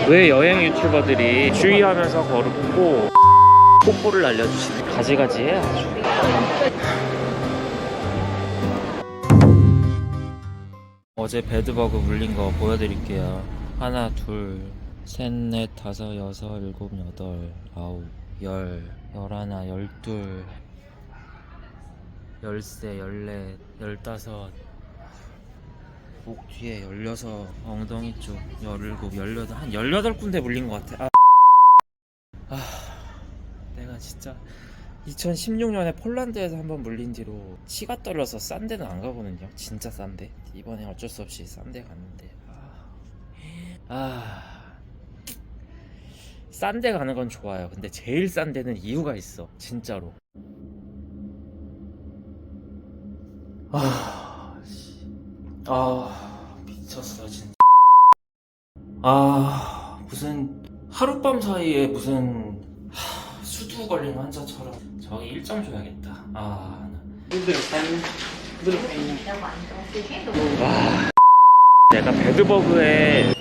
왜 여행 유튜버들이 주의하면서 걸고 뽀뽀를 알려주시는 가지가지해 아주. 어제 배드버그 물린 거 보여드릴게요. 하나, 둘, 셋, 넷, 다섯, 여섯, 일곱, 여덟, 아홉, 열, 열하나, 열둘, 열세, 열넷, 열다섯, 목 뒤에 16, 엉덩이 쪽 17, 18, 한 18군데 물린 것 같아. 내가 진짜 2016년에 폴란드에서 한번 물린 뒤로 치가 떨려서 싼 데는 안 가거든요. 진짜 싼데. 이번에 어쩔 수 없이 싼 데 갔는데 싼 데 가는 건 좋아요. 근데 제일 싼 데는 이유가 있어. 진짜로. 미쳤어 진짜. 무슨 하룻밤 사이에 무슨 수두 걸린 환자처럼. 저기 1점 줘야겠다. 내가 배드버그에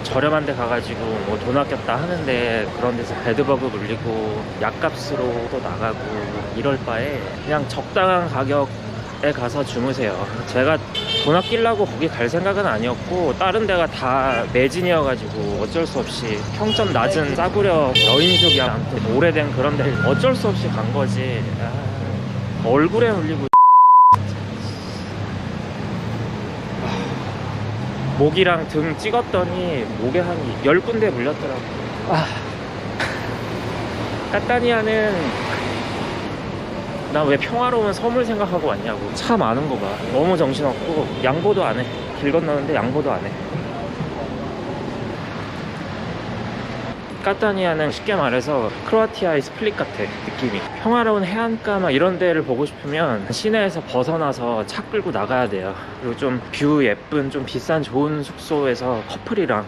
저렴한 데 가가지고 뭐 돈 아꼈다 하는데 그런 데서 배드버그 물리고 약값으로 또 나가고 이럴 바에 그냥 적당한 가격에 가서 주무세요. 제가 돈 아끼려고 거기 갈 생각은 아니었고 다른 데가 다 매진이어가지고 어쩔 수 없이 평점 낮은 싸구려 여인숙이한테 오래된 그런 데 어쩔 수 없이 간 거지. 얼굴에 물리고 목이랑 등 찍었더니 목에 한 10군데 물렸더라고. 까따니아는 나 왜 평화로운 섬을 생각하고 왔냐고. 차 많은 거 봐. 너무 정신없고 양보도 안 해. 길 건너는데 양보도 안 해. 까따니아는 쉽게 말해서 크로아티아의 스플릿 같아. 느낌이 평화로운 해안가 막 이런 데를 보고 싶으면 시내에서 벗어나서 차 끌고 나가야 돼요. 그리고 좀 뷰 예쁜 좀 비싼 좋은 숙소에서 커플이랑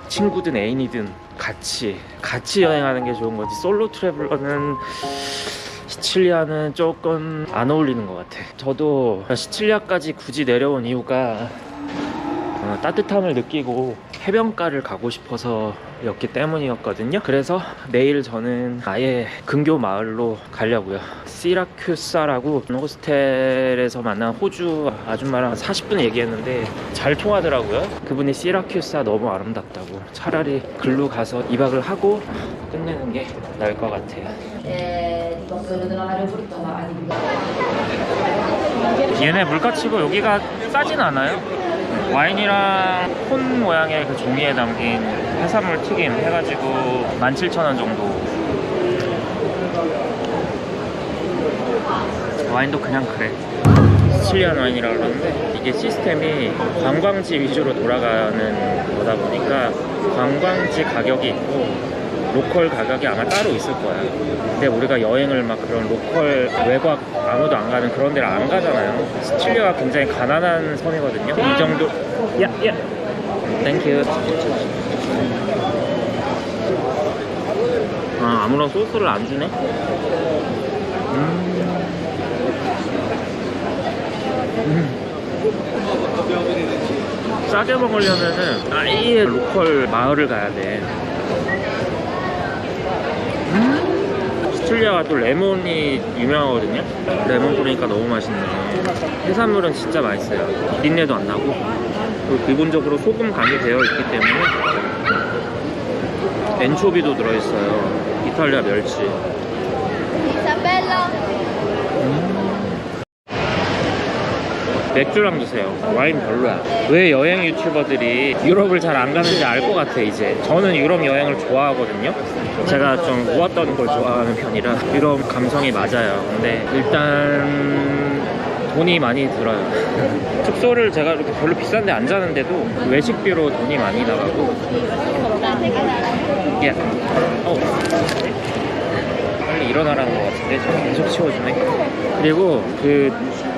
친구든 애인이든 같이 여행하는 게 좋은 거지. 솔로 트래블러는 시칠리아는 조금 안 어울리는 것 같아. 저도 시칠리아까지 굳이 내려온 이유가 따뜻함을 느끼고 해변가를 가고 싶어서였기 때문이었거든요. 그래서 내일 저는 아예 근교 마을로 가려고요. 시라큐사라고 호스텔에서 만난 호주 아줌마랑 40분 얘기했는데 잘 통하더라고요. 그분이 시라큐사 너무 아름답다고, 차라리 글로 가서 2박을 하고 끝내는 게 나을 것 같아요. 얘네 물가치고 여기가 싸진 않아요. 와인이랑 콘 모양의 그 종이에 담긴 해산물 튀김 해가지고 17,000원 정도. 와인도 그냥 그래. 시칠리안 와인이라고 그러는데 이게 시스템이 관광지 위주로 돌아가는 거다 보니까 관광지 가격이 있고 로컬 가격이 아마 따로 있을 거야. 근데 우리가 여행을 막 그런 로컬 외곽 아무도 안 가는 그런 데를 안 가잖아요. 시칠리아가 굉장히 가난한 섬이거든요. 이 정도. 땡큐. 아무런 소스를 안 주네. 싸게 먹으려면은 아예 로컬 마을을 가야 돼. 시칠리아가 또 레몬이 유명하거든요. 레몬 뿌리니까 너무 맛있네. 해산물은 진짜 맛있어요. 비린내도 안 나고, 그리고 기본적으로 소금 간이 되어 있기 때문에. 엔초비도 들어있어요. 이탈리아 멸치. 맥주랑 드세요. 와인 별로야. 왜 여행 유튜버들이 유럽을 잘 안 가는지 알 것 같아. 이제 저는 유럽 여행을 좋아하거든요. 제가 좀 모았던 걸 좋아하는 편이라 유럽 감성이 맞아요. 근데 일단 돈이 많이 들어요. 숙소를 제가 이렇게 별로 비싼데 안 자는데도 외식비로 돈이 많이 나가고. 빨리 일어나라는 것 같은데 지금 계속 치워주네. 그리고 그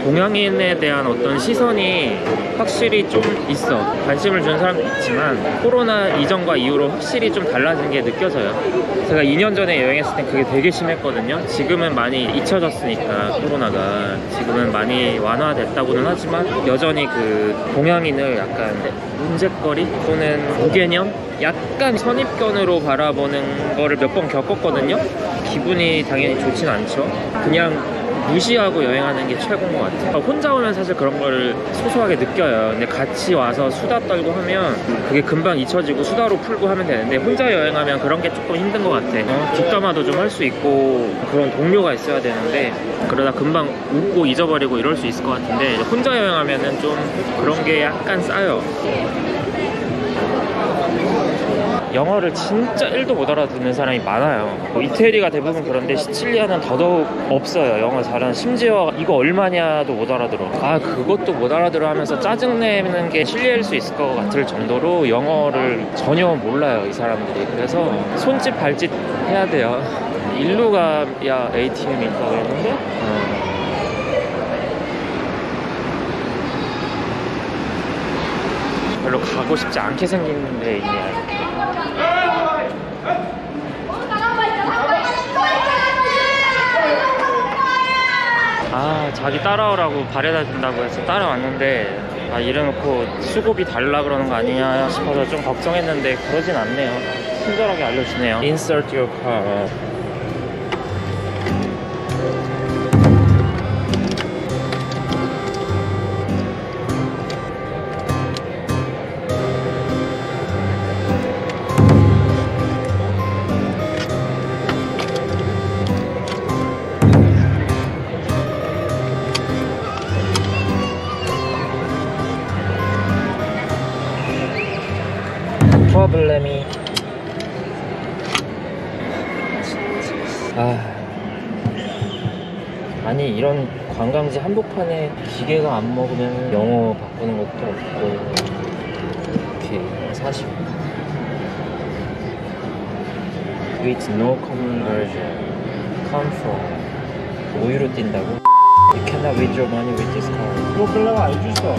동양인에 대한 어떤 시선이 확실히 좀 있어. 관심을 주는 사람도 있지만 코로나 이전과 이후로 확실히 좀 달라진 게 느껴져요. 제가 2년 전에 여행했을 땐 그게 되게 심했거든요. 지금은 많이 잊혀졌으니까 코로나가 지금은 많이 완화됐다고는 하지만 여전히 그 동양인을 약간 문제거리 또는 무개념? 약간 선입견으로 바라보는 거를 몇 번 겪었거든요. 기분이 당연히 좋진 않죠. 그냥 무시하고 여행하는 게 최고인 것 같아요. 혼자 오면 사실 그런 거를 소소하게 느껴요. 근데 같이 와서 수다 떨고 하면 그게 금방 잊혀지고 수다로 풀고 하면 되는데 혼자 여행하면 그런 게 조금 힘든 것 같아. 뒷담화도 좀 할 수 있고 그런 동료가 있어야 되는데 그러다 금방 웃고 잊어버리고 이럴 수 있을 것 같은데 혼자 여행하면은 좀 그런 게 약간 쌓여. 영어를 진짜 1도 못 알아듣는 사람이 많아요. 이태리가 대부분 그런데 시칠리아는 더더욱 없어요. 영어 잘하는. 심지어 이거 얼마냐도 못 알아들어. 그것도 못 알아들어 하면서 짜증내는 게 실례일 수 있을 것 같을 정도로 영어를 전혀 몰라요, 이 사람들이. 그래서 손짓 발짓 해야 돼요. 일로 가야 ATM이 있다고 했는데 별로 가고 싶지 않게 생긴 데 있네요, 이렇게. 자기 따라오라고 바래다 준다고 해서 따라왔는데 이래놓고 수고비 달라 그러는 거 아니냐 싶어서 좀 걱정했는데 그러진 않네요. 친절하게 알려주네요. Insert your car. 프로블렘이 아니 이런 관광지 한복판에 기계가 안 먹으면 영어 바꾸는 것도 없고 이렇게 사실 with no conversion come from 우유로 뛴다고? You cannot withdraw money with this card. 프로펠러가 안 주셔.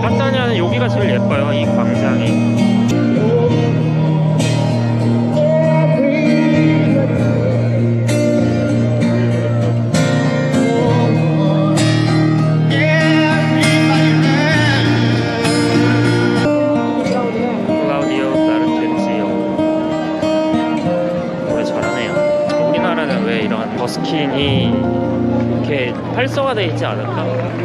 카타니아는 여기가 제일 예뻐요, 이 광장이. 클라우디오 베르텐지오. 노래 잘하네요. 우리나라는 왜 이런 버스킹이 이렇게 활성화되어 있지 않을까?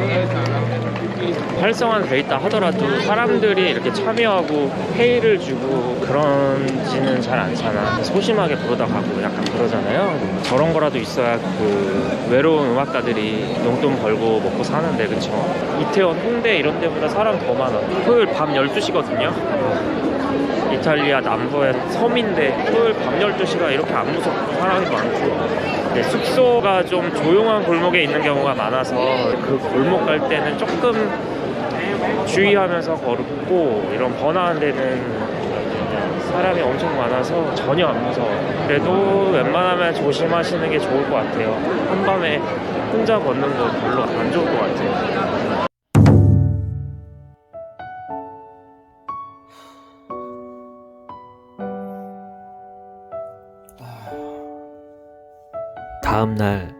활성화는 돼 있다 하더라도 사람들이 이렇게 참여하고 페이를 주고 그런지는 잘 않잖아. 소심하게 부르다 가고 약간 그러잖아요. 저런 거라도 있어야 그 외로운 음악가들이 용돈 벌고 먹고 사는데, 그쵸? 이태원, 홍대 이런 데보다 사람 더 많아. 토요일 밤 12시거든요 이탈리아 남부의 섬인데 토요일 밤 12시가 이렇게 안 무섭고 사람이 많고. 근데 숙소가 좀 조용한 골목에 있는 경우가 많아서 그 골목 갈 때는 조금 주의하면서 걸고, 이런 번화한 데는 사람이 엄청 많아서 전혀 안 무서워. 그래도 웬만하면 조심하시는 게 좋을 것 같아요. 한밤에 혼자 걷는 거 별로 안 좋을 것 같아요. 다음날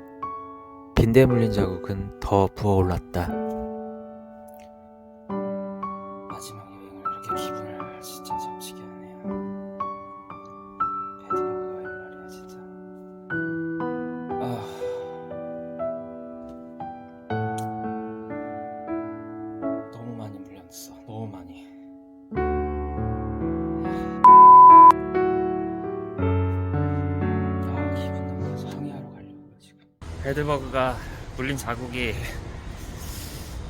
빈대 물린 자국은 더 부어올랐다. 마지막 여행을 이렇게 기분을 진짜 잡치게 하네요. 베드버그가 웬 말이야 진짜. 너무 많이 물렸어. 너무 많이. 기분 나빠서 항의하러 가려고 지금. 베드버그가 물린 자국이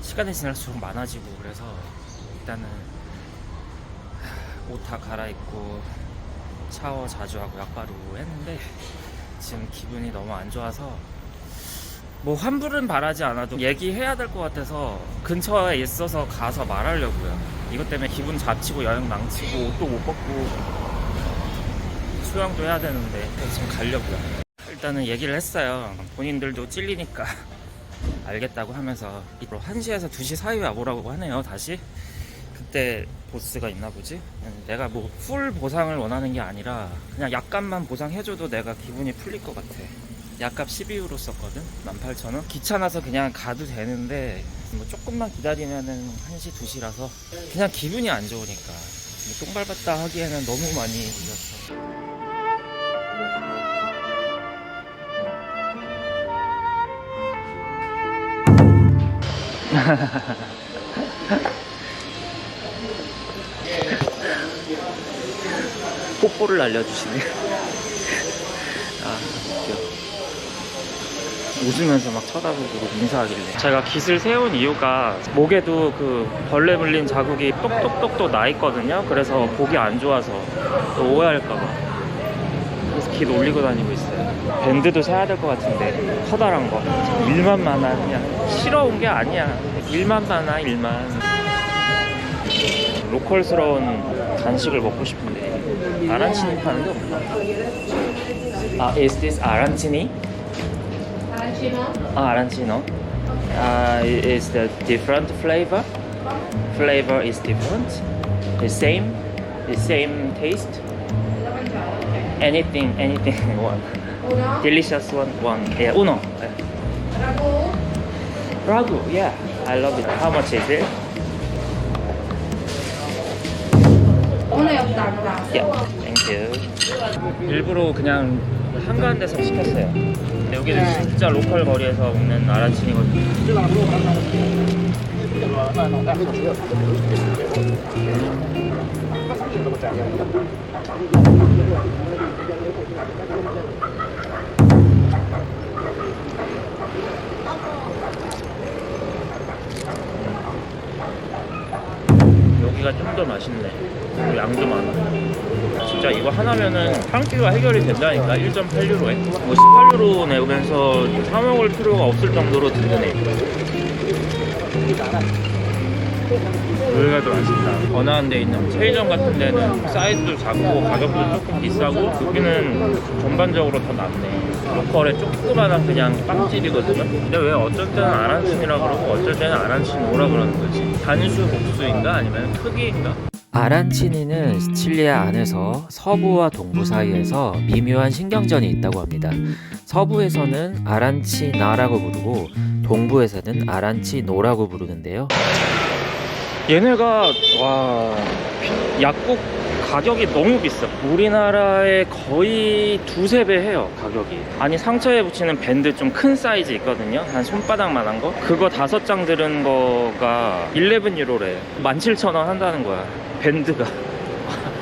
시간이 지날수록 많아지고, 그래서 일단은 옷 다 갈아입고 샤워 자주 하고 약 바르고 했는데 지금 기분이 너무 안 좋아서 뭐 환불은 바라지 않아도 얘기해야 될 것 같아서 근처에 있어서 가서 말하려고요. 이것 때문에 기분 잡치고 여행 망치고 옷도 못 벗고 수영도 해야 되는데 지금 가려고요. 일단은 얘기를 했어요. 본인들도 찔리니까 알겠다고 하면서 1시에서 2시 사이에 와보라고 하네요. 다시 그때 보스가 있나 보지? 내가 뭐 풀 보상을 원하는 게 아니라 그냥 약간만 보상해줘도 내가 기분이 풀릴 것 같아. 약값 12유로 썼거든? 18,000원? 귀찮아서 그냥 가도 되는데 뭐 조금만 기다리면은 1시, 2시라서 그냥 기분이 안 좋으니까 뭐 똥 밟았다 하기에는 너무 많이 올렸어. 뽀뽀를 날려주시네. 아, 웃겨. 웃으면서 막 쳐다보고 인사하길래. 제가 깃을 세운 이유가 목에도 그 벌레 물린 자국이 똑똑똑똑 나 있거든요. 그래서 보기 안 좋아서 또 오해할까봐. 그래서 깃 올리고 다니고 있어요. 밴드도 사야 될 것 같은데 커다란 거. 일만 많아. 그냥 싫어 온 게 아니야. 일만 많아, 일만. 로컬스러운 간식을 먹고 싶은데 아란치니 파는 게 없나? 아, is this 아란치니? Arancino. Is the different flavor? Flavor is different. The same taste. Anything one. Delicious one. Yeah, uno. Ragu. Yeah, I love it. How much is it? Yeah, thank you. 일부러 그냥 한가한 데서 시켰어요. 근데 여기는 진짜 로컬 거리에서 먹는 아란치니거든요. 여기가 좀 더 맛있네. 그리고 양도 많아. 진짜 이거 하나면은 한 끼가 해결이 된다니까. 1.8유로에 뭐 18유로 내면서 사 먹을 필요가 없을 정도로 든든해. 여기가 더 맛있다. 번화한 데 있는 체이점 같은 데는 사이즈도 작고 가격도 조금 비싸고, 여기는 전반적으로 더 낫네. 로컬에 조그만한 그냥 빵집이거든요. 근데 왜 어쩔 때는 아란치니라 그러고 어쩔 때는 아란치노라 그러는 거지? 단수 복수인가 아니면 크기인가? 아란치니는 시칠리아 안에서 서부와 동부 사이에서 미묘한 신경전이 있다고 합니다. 서부에서는 아란치나라고 부르고 동부에서는 아란치노라고 부르는데요. 얘네가 와 약국 가격이 너무 비싸. 우리나라의 거의 2~3배 해요, 가격이. 아니, 상처에 붙이는 밴드 좀 큰 사이즈 있거든요. 한 손바닥만한 거. 그거 5장 들은 거가 11유로래. 17,000원 한다는 거야, 밴드가.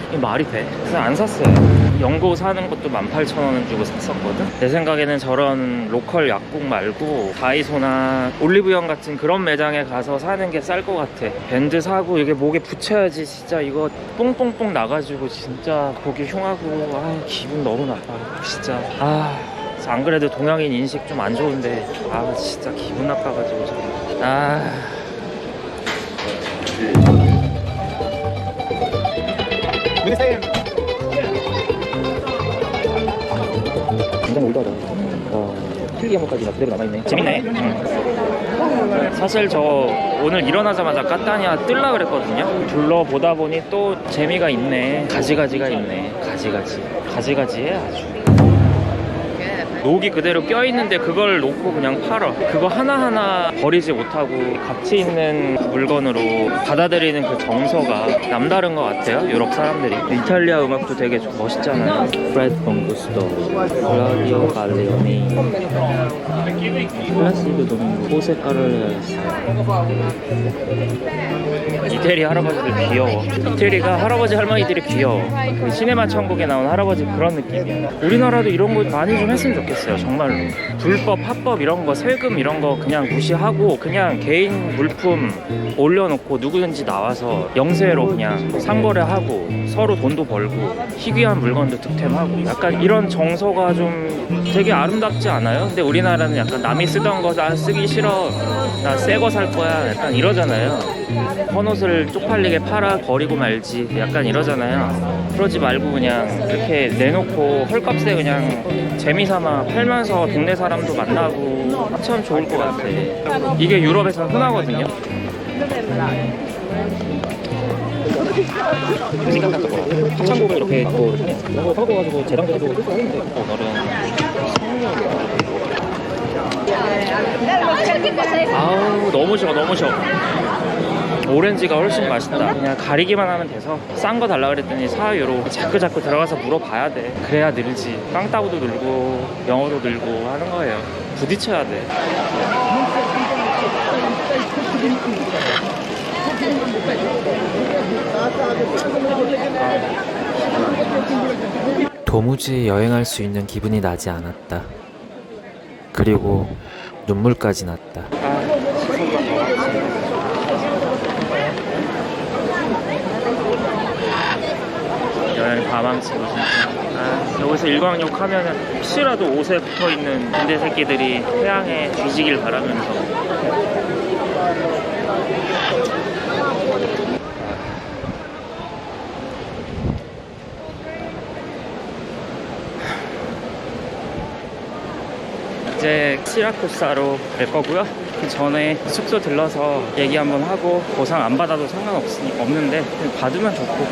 이게 말이 돼? 그래서 안 샀어요. 연고 사는 것도 18,000원 주고 샀었거든. 내 생각에는 저런 로컬 약국 말고 다이소나 올리브영 같은 그런 매장에 가서 사는 게 쌀 것 같아. 밴드 사고 이게 목에 붙여야지. 진짜 이거 뽕뽕뽕 나가지고 진짜 보기 흉하고, 아, 기분 너무 나빠 진짜. 안 그래도 동양인 인식 좀 안 좋은데, 진짜 기분 나빠가지고 정말. 굉장히 올드하다. 필기 한번까지 그대로 남아있네. 재밌네. 사실 저 오늘 일어나자마자 까따니아 뜰라 그랬거든요. 둘러보다 보니 또 재미가 있네. 가지가지가 있네. 가지가지해 아주. 녹이 그대로 껴있는데 그걸 놓고 그냥 팔아. 그거 하나하나 버리지 못하고 가치 있는 물건으로 받아들이는 그 정서가 남다른 것 같아요, 유럽 사람들이. 이탈리아 음악도 되게 멋있잖아요. 프레드 봉구스토, 클라우디오 갈레오니, 플라시도 도밍고, 호세 카를레스. 이태리 할아버지들 귀여워. 이태리가 할아버지 할머니들이 귀여워. 그 시네마 천국에 나온 할아버지 그런 느낌이야. 우리나라도 이런 거 많이 좀 했으면 좋겠어요. 정말로. 불법, 합법 이런 거, 세금 이런 거 그냥 무시하고 그냥 개인 물품 올려놓고 누구든지 나와서 영세로 그냥 상거래하고 서로 돈도 벌고 희귀한 물건도 득템하고 약간 이런 정서가 좀 되게 아름답지 않아요? 근데 우리나라는 약간 남이 쓰던 거 나 쓰기 싫어, 나 새 거 살 거야, 약간 이러잖아요. 헌옷을 쪽팔리게 팔아 버리고 말지, 약간 이러잖아요. 그러지 말고 그냥 이렇게 내놓고 헐값에 그냥 재미삼아 팔면서 동네 사람도 만나고 참 좋을 것 같아. 이게 유럽에서는 흔하거든요. 생각났던 거 합창곡을 이렇게 뭐 이런 거 하고 재단도 해주고 쓸수 하는데 아우 너무 싫어, 너무 싫어. 오렌지가 훨씬 맛있다. 그냥 가리기만 하면 돼서 싼 거 달라 그랬더니 4유로. 자꾸 들어가서 물어봐야 돼. 그래야 늘지. 빵따구도 늘고 영어도 늘고 하는 거예요. 부딪혀야 돼. 도무지 여행할 수 있는 기분이 나지 않았다. 그리고 눈물까지 났다. 여행 다 망치고 진짜. 여기서 일광욕 하면은 혹시라도 옷에 붙어있는 군대 새끼들이 태양에 뒤지길 바라면서. 이제 시라쿠사로 갈 거고요. 그 전에 숙소 들러서 얘기 한번 하고 보상 안 받아도 상관없는데 받으면 좋고.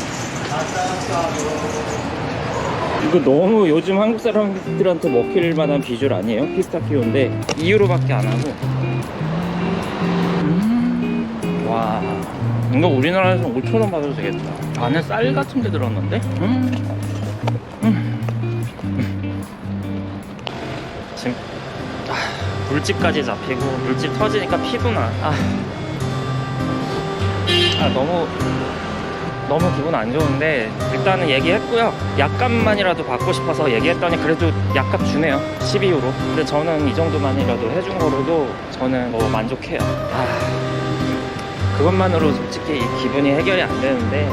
이거 너무 요즘 한국 사람들한테 먹힐 만한 비주얼 아니에요? 피스타키오인데 2유로밖에 안 하고. 와, 이거 우리나라에서 5,000원 받아도 되겠다. 안에 쌀 같은 게 들었는데? 지금 물집까지 잡히고 물집 터지니까 피도 나. 너무 기분 안 좋은데 일단은 얘기했고요. 약값만이라도 받고 싶어서 얘기했더니 그래도 약값 주네요. 12유로. 근데 저는 이 정도만이라도 해준 거로도 저는 뭐 만족해요. 그것만으로 솔직히 기분이 해결이 안 되는데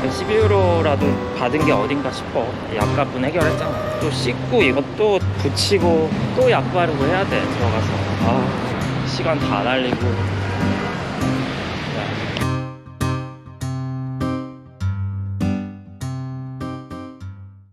12유로라도 받은 게 어딘가 싶어. 약값은 해결했잖아. 또 씻고 이것도 붙이고 또 약 바르고 해야 돼. 들어가서 시간 다 날리고.